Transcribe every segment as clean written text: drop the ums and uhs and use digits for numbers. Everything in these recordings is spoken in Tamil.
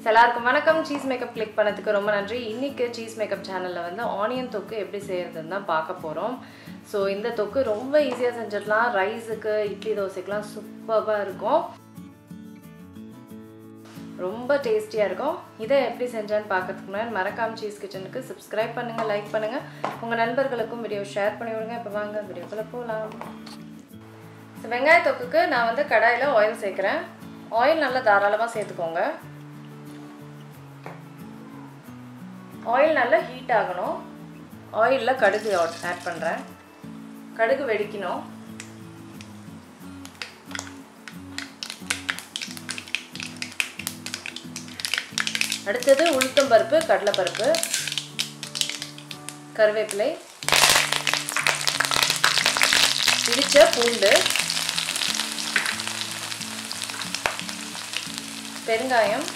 எல்லாருக்கும் வணக்கம். சீஸ் மேக்கப் கிளிக் பண்ணதுக்கு ரொம்ப நன்றி. இன்னைக்கு சீஸ் மேக்கப் சேனலில் வந்து ஆனியன் தொக்கு எப்படி செய்கிறதுன்னு தான் பார்க்க போகிறோம். ஸோ இந்த தொக்கு ரொம்ப ஈஸியாக செஞ்சிடலாம். ரைஸுக்கு, இட்லி தோசைக்கெலாம் சூப்பராக இருக்கும், ரொம்ப டேஸ்டியாக இருக்கும். இதை எப்படி செஞ்சேன்னு பார்க்கறதுக்கு முன்னாடி மறக்காம சீஸ் கிச்சனுக்கு சப்ஸ்கிரைப் பண்ணுங்கள், லைக் பண்ணுங்கள், உங்கள் நண்பர்களுக்கும் வீடியோ ஷேர் பண்ணி விடுங்க. இப்போ வாங்க வீடியோக்குள்ளே போகலாம். ஸோ வெங்காய தொக்குக்கு நான் வந்து கடாயில் ஆயில் சேர்க்குறேன். ஆயில் நல்லா தாராளமாக சேர்த்துக்கோங்க. ஆயில் நல்லா ஹீட் ஆகணும். ஆயிலில் கடுகு ஆட் பண்ணுறேன். கடுகு வெடிக்கணும். அடுத்தது உளுத்தம்பருப்பு, கடலைப்பருப்பு, கருவேப்பிலை, இடிச்ச பூண்டு, பெருங்காயம்.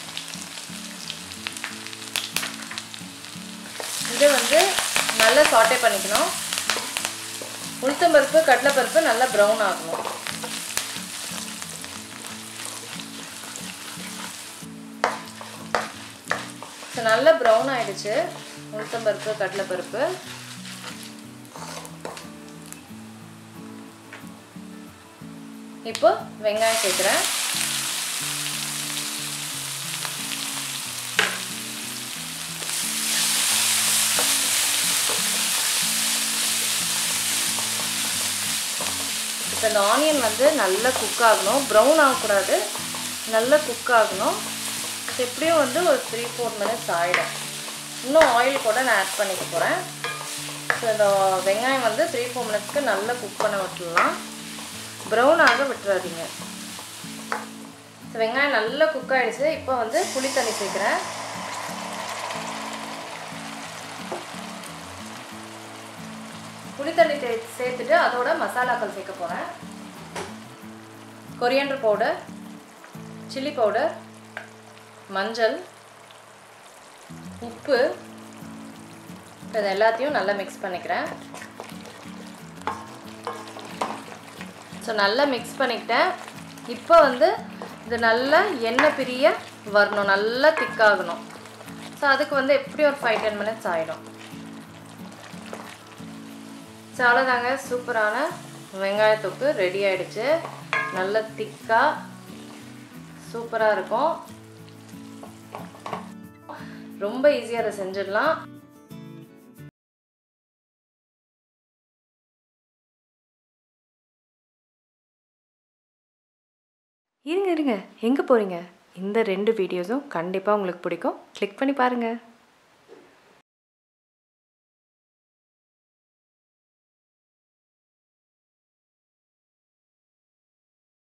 இதை வந்து நல்லா சாட்டே பண்ணிக்கணும். உளுத்தம்பருப்பு, கடலைப்பருப்பு நல்லா ப்ரௌன் ஆகணும். ஸோ நல்லா ப்ரௌன் ஆயிடுச்சு உளுத்தம்பருப்பு, கடலைப்பருப்பு. இப்போ வெங்காயம் சேர்க்குறேன். இப்போ இந்த ஆனியன் வந்து நல்லா குக் ஆகணும், ப்ரௌன் ஆகக்கூடாது, நல்லா குக் ஆகணும். எப்படியும் வந்து ஒரு 3-4 மினிட்ஸ் ஆகிடும். இன்னும் ஆயில் கூட நான் ஆட் பண்ணிக்க போகிறேன். ஸோ இந்த வெங்காயம் வந்து 3-4 மினிட்ஸ்க்கு நல்லா குக் பண்ண விட்டுடலாம், ப்ரௌன் ஆக விட்டுறாதீங்க. ஸோ வெங்காயம் நல்லா குக் ஆகிடுச்சு. இப்போ வந்து புளி தண்ணி சேர்க்குறேன். புளி தண்ணி சேர்த்துட்டு அதோட மசாலாக்கள் சேர்க்க போகிறேன். கொரியண்டர் பவுடர், சில்லி பவுடர், மஞ்சள், உப்பு. இது எல்லாத்தையும் நல்லா மிக்ஸ் பண்ணிக்கிறேன். ஸோ நல்லா மிக்ஸ் பண்ணிக்கிட்டேன். இப்போ வந்து இது நல்லா எண்ணெய் பிரிய வரணும், நல்லா திக்காகணும். ஸோ அதுக்கு வந்து எப்படியும் ஒரு 5-10 மினிட்ஸ் ஆகிடும். ஸோ அவ்வளோதாங்க, சூப்பரான வெங்காய தொக்கு ரெடி ஆகிடுச்சு. நல்ல திக்காக சூப்பராக இருக்கும். ரொம்ப ஈஸியாக அதை செஞ்சிடலாம். இருங்க எங்கே போகிறீங்க? இந்த 2 வீடியோஸும் கண்டிப்பாக உங்களுக்கு பிடிக்கும். கிளிக் பண்ணி பாருங்கள்.